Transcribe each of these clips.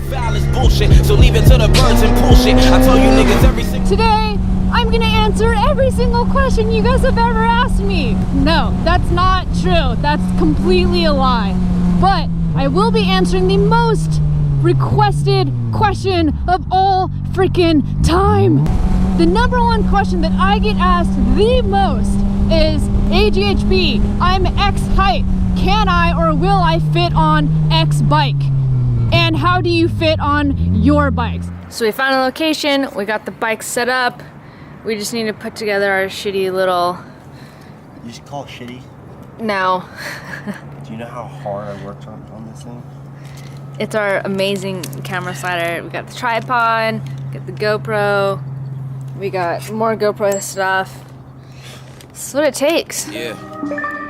So leave it to the birds and bullshit. I tell you niggas every single Today, I'm gonna answer every single question you guys have ever asked me. No, that's not true. That's completely a lie. But I will be answering the most requested question of all freaking time. The number one question that I get asked the most is, AGHB, I'm X height. Can I or will I fit on X bike? And how do you fit on your bikes? So we found a location, we got the bike set up. We just need to put together our shitty little... You should call it shitty? No. Do you know how hard I worked on this thing? It's our amazing camera slider. We got the tripod, got the GoPro, we got more GoPro stuff. That's what it takes.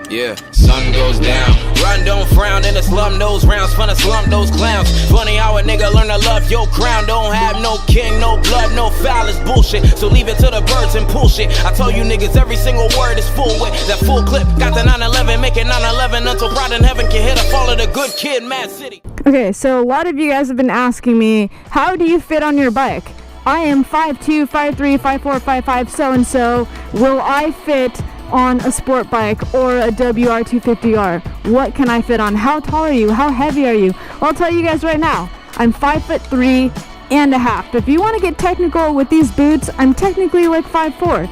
Yeah, sun goes down. Run, don't frown in the slum, those rounds. Fun to slump those clowns. Funny how a nigga learn to love your crown. Don't have no king, no blood, no foul, it's bullshit. So leave it to the birds and pull shit. I tell you niggas every single word is full with that full clip. Got the 911, make it 911 until pride in heaven can hit a fall of the good kid, Mad City. Okay, so a lot of you guys have been asking me, how do you fit on your bike? I am 5'2", 5'3", 5'4", 5'5", so-and-so. Will I fit on a sport bike or a WR250R? What can I fit on? How tall are you? How heavy are you? Well, I'll tell you guys right now, I'm 5'3.5". If you want to get technical with these boots, I'm technically like 5'4".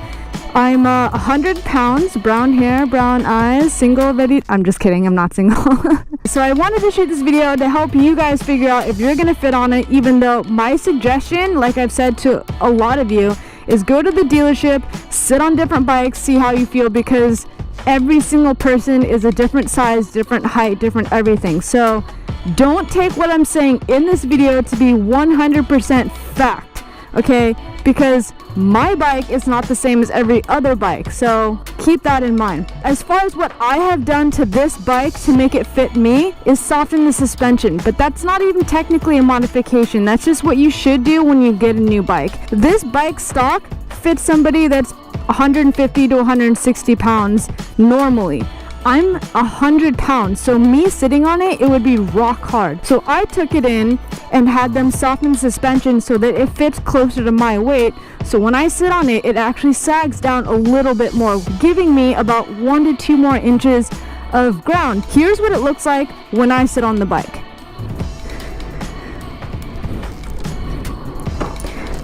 I'm 100 pounds, brown hair, brown eyes, single, ready. I'm just kidding, I'm not single. So I wanted to shoot this video to help you guys figure out if you're gonna fit on it, even though my suggestion, like I've said to a lot of you, is go to the dealership, sit on different bikes, see how you feel, because every single person is a different size, different height, different everything. So don't take what I'm saying in this video to be 100% fact, okay? Because my bike is not the same as every other bike, so keep that in mind. As far as what I have done to this bike to make it fit me is soften the suspension, but that's not even technically a modification. That's just what you should do when you get a new bike. This bike stock fits somebody that's 150 to 160 pounds normally. I'm 100 pounds, so me sitting on it, it would be rock hard. So I took it in and had them soften the suspension so that it fits closer to my weight. So when I sit on it, it actually sags down a little bit more, giving me about 1 to 2 more inches of ground. Here's what it looks like when I sit on the bike.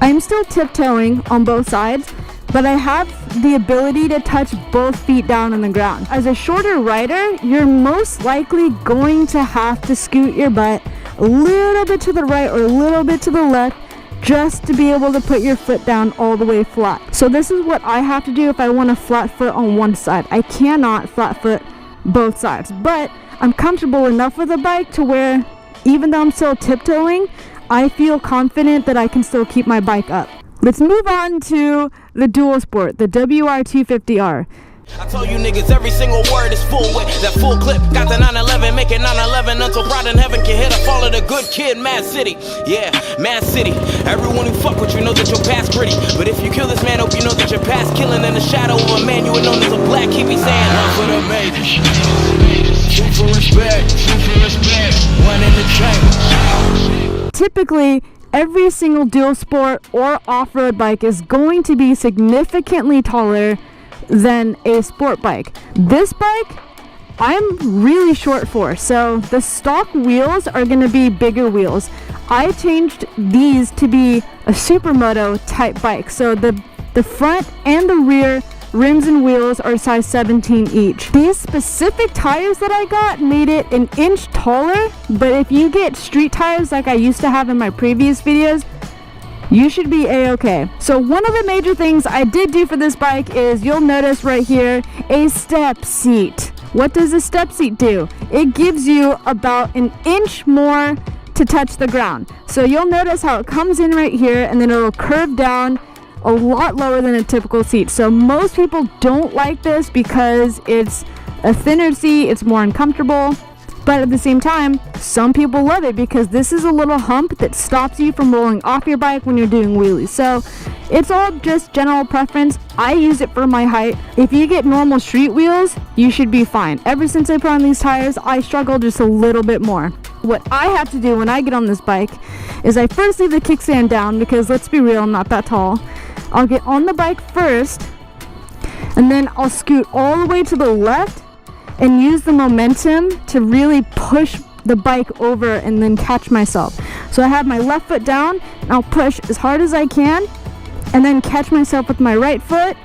I'm still tiptoeing on both sides, but I have the ability to touch both feet down on the ground. As a shorter rider, you're most likely going to have to scoot your butt a little bit to the right or a little bit to the left just to be able to put your foot down all the way flat. So this is what I have to do if I want a flat foot on one side. I cannot flat foot both sides, but I'm comfortable enough with the bike to where even though I'm still tiptoeing, I feel confident that I can still keep my bike up. Let's move on to the dual sport, the WR250R. I tell you niggas every single word is full with that full clip. Got the 911, make it 911 until pride in heaven can hit a fall of the good kid, Mad City. Yeah, Mad City. Everyone who fuck with you knows that your past gritty. But if you kill this man, hope you know that your past killing in the shadow of a man you were known as a black. He be saying, one for the majors, two for respect, one in the chamber. Typically, every single dual sport or off-road bike is going to be significantly taller than a sport bike. This bike, I'm really short for, so the stock wheels are going to be bigger wheels. I changed these to be a Supermoto type bike, so the front and the rear rims and wheels are size 17 each. These specific tires that I got made it an inch taller, but if you get street tires like I used to have in my previous videos, you should be a-okay. So one of the major things I did do for this bike is, you'll notice right here, a step seat. What does a step seat do? It gives you about an inch more to touch the ground. So you'll notice how it comes in right here and then it'll curve down a lot lower than a typical seat. So most people don't like this because it's a thinner seat, it's more uncomfortable. But at the same time, some people love it because this is a little hump that stops you from rolling off your bike when you're doing wheelies. So it's all just general preference. I use it for my height. If you get normal street wheels, you should be fine. Ever since I put on these tires, I struggle just a little bit more. What I have to do when I get on this bike is I first leave the kickstand down because, let's be real, I'm not that tall. I'll get on the bike first, and then I'll scoot all the way to the left and use the momentum to really push the bike over and then catch myself. So I have my left foot down and I'll push as hard as I can and then catch myself with my right foot,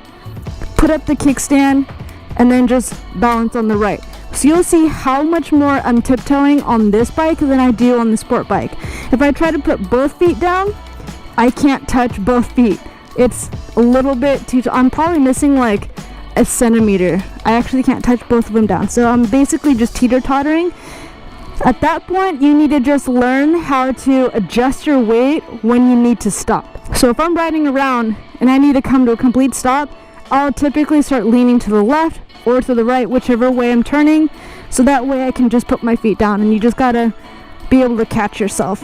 put up the kickstand, and then just balance on the right. So you'll see how much more I'm tiptoeing on this bike than I do on the sport bike. If I try to put both feet down, I can't touch both feet. It's a little bit too, I'm probably missing like a centimeter. I actually can't touch both of them down. So I'm basically just teeter-tottering. At that point, you need to just learn how to adjust your weight when you need to stop. So if I'm riding around and I need to come to a complete stop, I'll typically start leaning to the left or to the right, whichever way I'm turning. So that way I can just put my feet down, and you just gotta be able to catch yourself.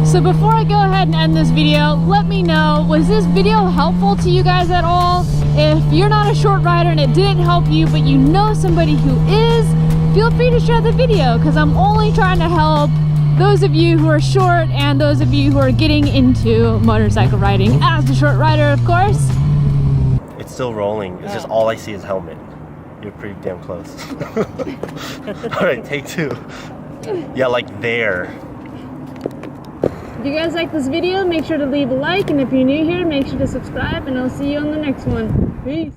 So before I go ahead and end this video, let me know, was this video helpful to you guys at all? If you're not a short rider and it didn't help you, but you know somebody who is, feel free to share the video, because I'm only trying to help those of you who are short and those of you who are getting into motorcycle riding. As a short rider, of course. It's still rolling. It's just all I see is helmet. You're pretty damn close. Alright, take two. Yeah, like there. If you guys like this video, make sure to leave a like, and if you're new here, make sure to subscribe, and I'll see you on the next one. Peace.